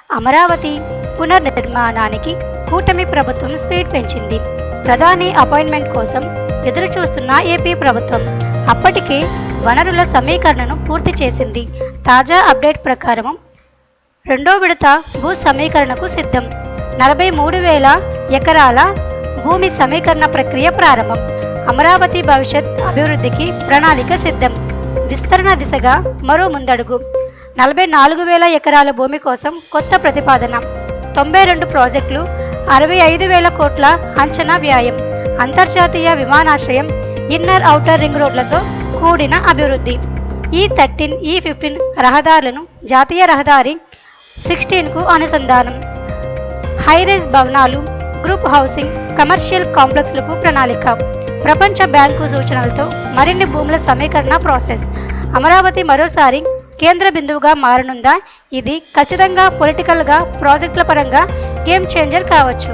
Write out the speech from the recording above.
అమరావతి పునర్నిర్మాణానికి కూటమి ప్రభుత్వం స్పీడ్ పెంచింది. ప్రధాని అపాయింట్మెంట్ కోసం ఎదురు చూస్తున్న ఏపీ ప్రభుత్వం అప్పటికే వనరుల సమీకరణను పూర్తి చేసింది. తాజా అప్డేట్ ప్రకారం రెండో విడత భూ సమీకరణకు సిద్ధం. 43,000 ఎకరాల భూమి సమీకరణ ప్రక్రియ ప్రారంభం. అమరావతి భవిష్యత్ అభివృద్ధికి ప్రణాళిక సిద్ధం. విస్తరణ దిశగా మరో ముందడుగు. 44,000 ఎకరాల భూమి కోసం కొత్త ప్రతిపాదన. 92 ప్రాజెక్టులు, 65,000 కోట్ల అంచనా వ్యయం. అంతర్జాతీయ విమానాశ్రయం, ఇన్నర్ ఔటర్ రింగ్ రోడ్లతో కూడిన అభివృద్ధి. E13, E15 రహదారులను జాతీయ రహదారి 16కు అనుసంధానం. హైరైజ్ భవనాలు, గ్రూప్ హౌసింగ్, కమర్షియల్ కాంప్లెక్స్లకు ప్రణాళిక. ప్రపంచ బ్యాంకు సూచనలతో మరిన్ని భూముల సమీకరణ ప్రాసెస్. అమరావతి మరోసారి కేంద్ర బిందువుగా మారనుందా? ఇది ఖచ్చితంగా పొలిటికల్గా, ప్రాజెక్టుల పరంగా గేమ్ చేంజర్ కావచ్చు.